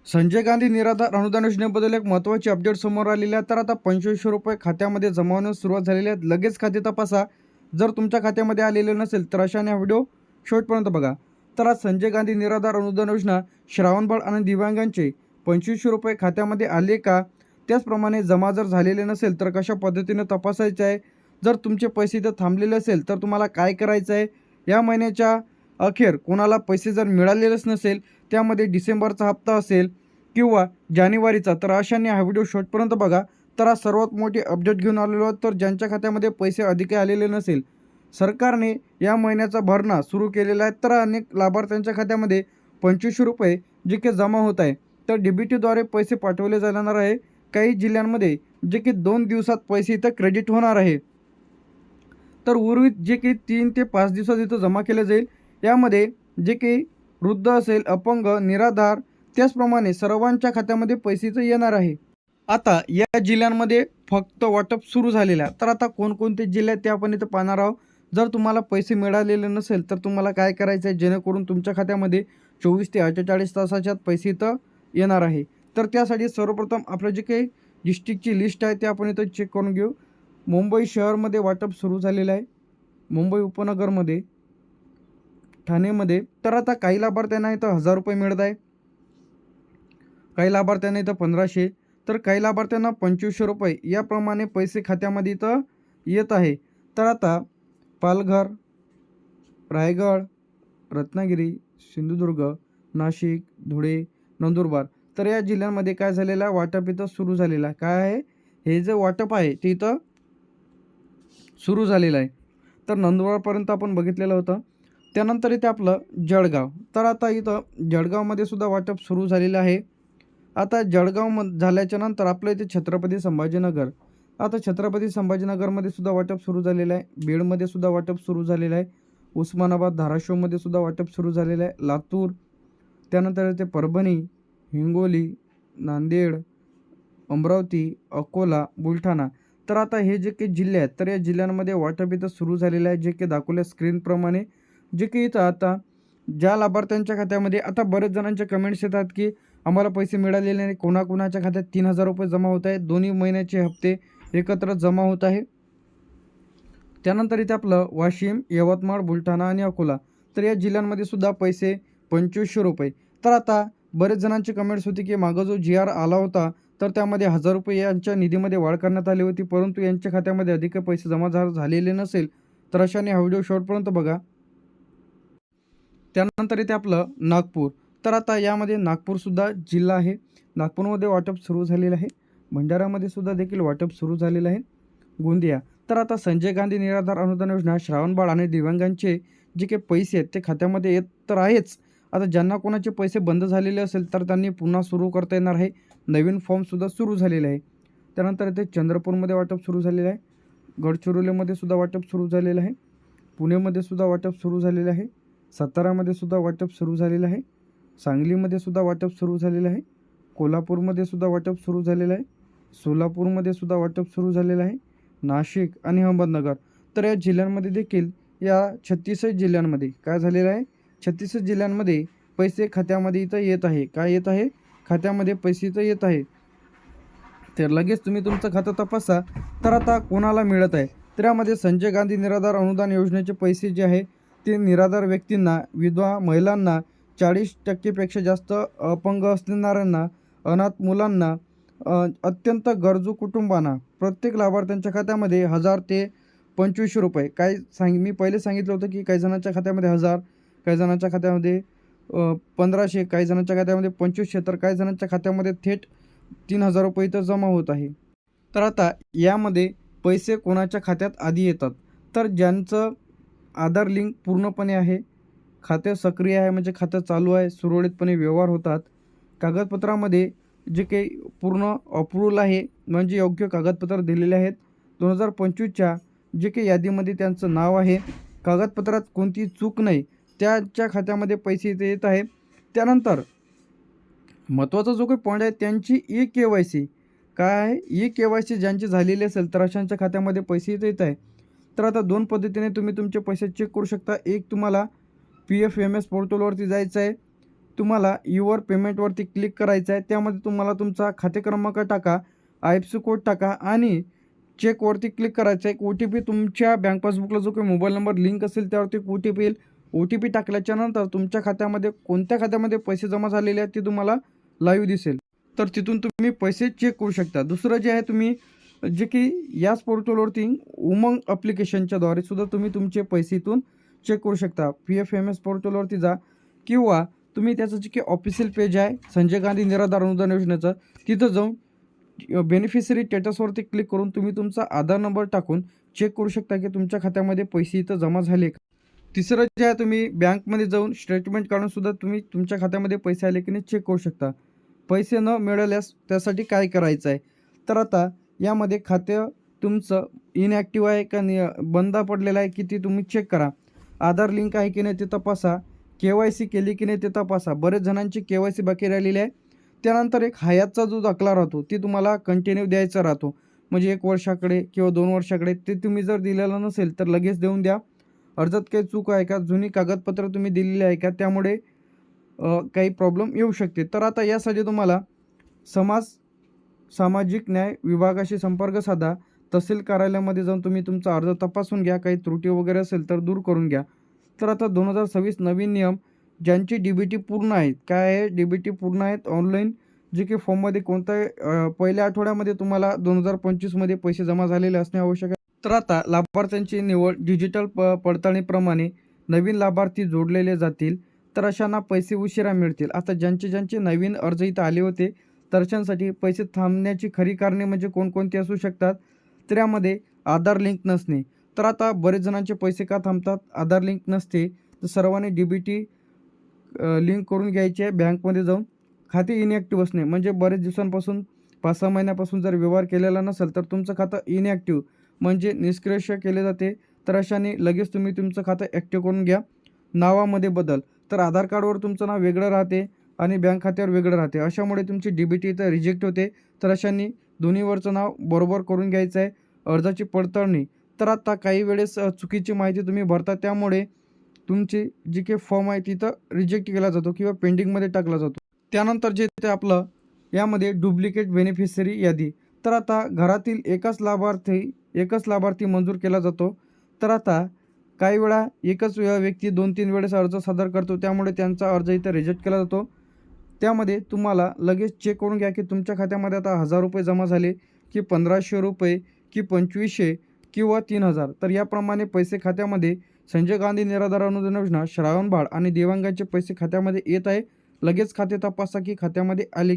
संजय गांधी निराधार अनुदान योजनेबद्दल एक महत्त्वाची अपडेट समोर आलेली आहे। तर आता 2500 रुपये खात्यामध्ये जमा होण्यास सुरुवात झालेली आहे। लगेच खाते तपासा, जर तुमच्या खात्यामध्ये आलेले नसेल तर अशाने हा व्हिडिओ शेवटपर्यंत बघा। तर आज संजय गांधी निराधार अनुदान योजना श्रावणबाळ आणि दिव्यांगांचे 2500 रुपये खात्यामध्ये आले का, त्याचप्रमाणे जमा जर झालेले नसेल तर कशा पद्धतीने तपासायचे आहे, जर तुमचे पैसे इथं थांबलेले असेल तर तुम्हाला काय करायचं आहे, या महिन्याच्या अखेर कोणाला पैसे जर मिळालेलेच नसेल, त्यामध्ये डिसेंबरचा हप्ता असेल किंवा जानेवारीचा, तर अशाने हा व्हिडिओ शेवटपर्यंत बघा। तर आज सर्वात मोठी अपडेट घेऊन आलेलो आहे। तर ज्यांच्या खात्यामध्ये पैसे अधिक आलेले नसेल, सरकारने या महिन्याचा भरणा सुरू केलेला आहे। तर अनेक लाभार्थ्यांच्या खात्यामध्ये 2500 रुपये जे की जमा होत आहे, तर DBTद्वारे पैसे पाठवले जाणार आहे। काही जिल्ह्यांमध्ये जे की 2 दिवसात पैसे इथं क्रेडिट होणार आहे, तर उर्वरित जे की 3 ते 5 दिवसात इथं जमा केले जाईल। यामध्ये जे की वृद्ध असेल, अपंग, निराधार, त्याचप्रमाणे सर्वांच्या खात्यामध्ये पैसे येणार आहे। आता या जिल्ह्यांमध्ये फक्त वाटप सुरू झालेलं आहे। तर आता कोणकोणते जिल्हे आहेत ते आपण इथं पाहणार आहोत। जर तुम्हाला पैसे मिळालेले नसेल तर तुम्हाला काय करायचं आहे, जेणेकरून तुमच्या खात्यामध्ये 24 ते 48 तासाच्या पैसे इथं येणार आहे। तर त्यासाठी सर्वप्रथम आपलं जे काही डिस्ट्रिक्टची लिस्ट आहे ते आपण इथं चेक करून घेऊ। मुंबई शहरमध्ये वाटप सुरू झालेलं आहे, मुंबई उपनगरमध्ये, ठाणेमध्ये। तर आता काही लाभार्थ्यांना इथं 1000 रुपये मिळत आहे, काही लाभार्थ्यांना इथं 1500, तर काही लाभार्थ्यांना 2500 रुपये याप्रमाणे पैसे खात्यामध्ये इथं येत आहे। तर आता पालघर, रायगड, रत्नागिरी, सिंधुदुर्ग, नाशिक, धुळे, नंदुरबार, तर या जिल्ह्यांमध्ये काय झालेलं आहे, वाटप इथं सुरू झालेलं आहे। काय आहे, हे जे वाटप आहे ते इथं सुरू झालेलं आहे। तर नंदुरबारपर्यंत आपण बघितलेलं होतं। त्यानंतर इथे आपलं जळगाव, तर आता इथं जळगावमध्ये सुद्धा वाटप सुरू झालेलं आहे। आता जळगाव झाल्याच्या नंतर आपलं इथे छत्रपती संभाजीनगर, आता छत्रपती संभाजीनगरमध्ये सुद्धा वाटप सुरू झालेलं आहे। बीडमध्ये सुद्धा वाटप सुरू झालेलं आहे। उस्मानाबाद, धाराशिवमध्ये सुद्धा वाटप सुरू झालेलं आहे। लातूर, त्यानंतर इथे परभणी, हिंगोली, नांदेड, अमरावती, अकोला, बुलढाणा, तर आता हे जे काही जिल्हे आहेत तर या जिल्ह्यांमध्ये वाटप इथं सुरू झालेलं आहे। जे की दाखवल्या स्क्रीनप्रमाणे, जे की इथं आता ज्या लाभार्थ्यांच्या खात्यामध्ये, आता बरेच जणांचे कमेंट्स येतात की आम्हाला पैसे मिळालेले नाही, कोणाकोणाच्या खात्यात 3000 रुपये जमा होत आहेत, दोन्ही महिन्याचे हप्ते एकत्र जमा होत आहे। त्यानंतर इथे आपलं वाशिम, यवतमाळ, बुलढाणा आणि अकोला, तर या जिल्ह्यांमध्ये सुद्धा पैसे 2500 रुपये। तर आता बरेच जणांची कमेंट्स होती की मागं जो GR आला होता तर त्यामध्ये 1000 रुपये यांच्या निधीमध्ये वाढ करण्यात आली होती, परंतु यांच्या खात्यामध्ये अधिक पैसे जमा झालेले नसेल, तर अशाने हा व्हिडिओ शेवटपर्यंत बघा। त्यानंतर इथे आपलं नागपूर, तर आता यामध्ये नागपूरसुद्धा जिल्हा आहे, नागपूरमध्ये वाटप सुरू झालेलं आहे। भंडाऱ्यामध्ये सुद्धा देखील वाटप सुरू झालेलं आहे। गोंदिया, तर आता संजय गांधी निराधार अनुदान योजना श्रावणबाळ आणि दिव्यांगांचे जे काही पैसे आहेत ते खात्यामध्ये येत तर आहेच। आता ज्यांना कोणाचे पैसे बंद झालेले असेल तर त्यांनी पुन्हा सुरू करता येणार आहे। नवीन फॉर्मसुद्धा सुरू झालेले आहे। त्यानंतर इथे चंद्रपूरमध्ये वाटप सुरू झालेलं आहे, गडचिरोलीमध्ये सुद्धा वाटप सुरू झालेलं आहे, पुणेमध्ये सुद्धा वाटप सुरू झालेलं आहे, सातारामध्ये सुद्धा वाटप सुरू झालेलं आहे, सांगलीमध्ये सुद्धा वाटप सुरू झालेलं आहे, कोल्हापूरमध्ये सुद्धा वाटप सुरू झालेलं आहे, सोलापूरमध्ये सुद्धा वाटप सुरू झालेलं आहे, नाशिक आणि अहमदनगर, तर या जिल्ह्यांमध्ये देखील, या 36 जिल्ह्यांमध्ये काय झालेलं आहे, 36 जिल्ह्यांमध्ये पैसे खात्यामध्ये इथं येत आहे। काय येत आहे, खात्यामध्ये पैसे इथं येत आहे। तर लगेच तुम्ही तुमचं खातं तपासा। तर आता कोणाला मिळत आहे, तर यामध्ये संजय गांधी निराधार अनुदान योजनेचे पैसे जे आहे ते निराधार व्यक्तींना, विधवा महिलांना, 40% जास्त अपंग असणाऱ्यांना, अनाथ मुलांना, अत्यंत गरजू कुटुंबांना, प्रत्येक लाभार्थ्यांच्या खात्यामध्ये 1000 ते 2500 रुपये, मी पहिले सांगितलं होतं की काही जणांच्या खात्यामध्ये 1000, काही जणांच्या खात्यामध्ये 1500, काही जणांच्या खात्यामध्ये 2500, तर काही जणांच्या खात्यामध्ये थेट 3000 रुपये इथं जमा होत आहे। तर आता यामध्ये पैसे कोणाच्या खात्यात आधी येतात, तर ज्यांचं आधार लिंक पूर्णपणे आहे, खाते सक्रिय आहे, म्हणजे खातं चालू आहे, सुरळीतपणे व्यवहार होतात, कागदपत्रामध्ये जे काही पूर्ण अप्रूव्हल आहे, म्हणजे योग्य कागदपत्र दिलेले आहेत, 2025च्या जे काही यादीमध्ये त्यांचं नाव आहे, कागदपत्रात कोणती चूक नाही, त्यांच्या खात्यामध्ये पैसे इथे येत आहे। त्यानंतर महत्त्वाचा जो काही पॉईंट आहे, त्यांची eKYC काय आहे, eKYC ज्यांची झालेली असेल तर अशांच्या खात्यामध्ये पैसे इथे येत आहे। तर आता दोन पद्धतीने तुम्ही तुमचे पैसे चेक करू शकता। एक, तुम्हाला PFMS पोर्टलवरती जायचं आहे, तुम्हाला युअर पेमेंटवरती क्लिक करायचं आहे. त्यामध्ये तुम्हाला तुमचा खाते क्रमांक टाका, IFSC कोड टाका आणि चेकवरती क्लिक करायचं आहे. एक OTP तुमच्या बँक पासबुकला जो काही मोबाईल नंबर लिंक असेल त्यावरती एक OTP येईल. OTP टाकल्याच्यानंतर तुमच्या खात्यामध्ये कोणत्या खात्यामध्ये पैसे जमा झालेले आहेत ते तुम्हाला लाईव्ह दिसेल. तर तिथून तुम्ही पैसे चेक करू शकता. दुसरं जे आहे, तुम्ही जे की याच पोर्टलवरती उमंग ॲप्लिकेशनच्याद्वारे सुद्धा तुम्ही तुमचे पैसे इथून चेक करू शकता. PFMS पोर्टलवरती जा किंवा तुम्ही त्याचं जे की ऑफिशियल पेज आहे संजय गांधी निराधार अनुदान योजनेचं, तिथं जाऊन बेनिफिशरी स्टेटसवरती क्लिक करून तुम्ही तुमचा आधार नंबर टाकून चेक करू शकता की तुमच्या खात्यामध्ये पैसे इथं जमा झाले का. तिसरं जे आहे, तुम्ही बँकमध्ये जाऊन स्टेटमेंट काढून सुद्धा तुम्ही तुमच्या खात्यामध्ये पैसे आले की नाही चेक करू शकता. पैसे न मिळाल्यास त्यासाठी काय करायचं आहे, तर आता यामध्ये खातं तुमचं इनॲक्टिव्ह आहे का बंद पडलेलं आहे की ते तुम्ही चेक करा. आधार लिंक आहे की नाही ते तपासा. KYC केली की नाही ते तपासा. बरेच जणांची KYC बाकी राहिलेली आहे. त्यानंतर एक हयातचा जो दाखला राहतो ते तुम्हाला कंटिन्यू द्यायचा राहतो, म्हणजे 1 वर्षाकडे किंवा 2 वर्षाकडे. ते तुम्ही जर दिलेलं नसेल तर लगेच देऊन द्या. अर्जात काही चूक आहे का, जुनी कागदपत्र तुम्ही दिलेली आहे का, त्यामुळे काही प्रॉब्लेम येऊ शकते. तर आता यासाठी तुम्हाला सामाजिक न्याय विभागाशी संपर्क साधा. तहसील कार्यालयामध्ये जाऊन तुम्ही तुमचा अर्ज तपासून घ्या. काही त्रुटी वगैरे असेल तर दूर करून घ्या. तर आता 2026 नवीन नियम, ज्यांची DBT पूर्ण आहेत, काय आहे DBT पूर्ण आहेत ऑनलाईन, जे की फॉर्ममध्ये कोणत्या पहिल्या आठवड्यामध्ये तुम्हाला 2025मध्ये पैसे जमा झालेले असणे आवश्यक आहे. तर आता लाभार्थ्यांची निवड डिजिटल पडताळणीप्रमाणे नवीन लाभार्थी जोडलेले जातील. तर अशांना पैसे उशिरा मिळतील. आता ज्यांचे नवीन अर्ज इथं आले होते तर अशांसाठी पैसे थांबण्याची खरी कारणे म्हणजे कोणकोणती असू शकतात, तर यामध्ये आधार लिंक नसणे. तर आता बरेच जणांचे पैसे का थांबतात, आधार लिंक नसते. तर सर्वांनी DBT लिंक करून घ्यायची आहे बँकमध्ये जाऊन. खाते इनॲक्टिव्ह असणे, म्हणजे बरेच दिवसांपासून 5-6 महिन्यापासून जर व्यवहार केलेला नसेल तर तुमचं खातं इनॲक्टिव्ह म्हणजे निष्क्रिय केले जाते. तर अशाने लगेच तुम्ही तुमचं खातं ॲक्टिव्ह करून घ्या. नावामध्ये बदल, तर आधार कार्डवर तुमचं नाव वेगळं राहते आणि बँक खात्यावर वेगळं राहते. अशामुळे तुमची DBT इथं रिजेक्ट होते. तर अशांनी दोन्हीवरचं नाव बरोबर करून घ्यायचं आहे. अर्जाची पडताळणी, तर आता काही वेळेस चुकीची माहिती तुम्ही भरता त्यामुळे तुमची जी काही फॉर्म आहे तिथं रिजेक्ट केला जातो किंवा पेंडिंगमध्ये टाकला जातो. त्यानंतर जे ते आपलं यामध्ये डुप्लिकेट बेनिफिशरी यादी, तर आता घरातील एकच लाभार्थी मंजूर केला जातो. तर आता काही वेळा एकच व्यक्ती 2-3 वेळेस अर्ज सादर करतो, त्यामुळे त्यांचा अर्ज इथं रिजेक्ट केला जातो. त्यामध्ये तुम्हाला लगेच चेक करून घ्या की तुमच्या खात्यामध्ये आता 1000 रुपये जमा झाले की 1500 रुपये की 2500 किंवा 3000. तर याप्रमाणे पैसे खात्यामध्ये संजय गांधी निराधार अनुदान योजना, श्रावण बाळ आणि दिव्यांगांचे पैसे खात्यामध्ये येत आहे. लगेच खाते तपासा की खात्यामध्ये आले की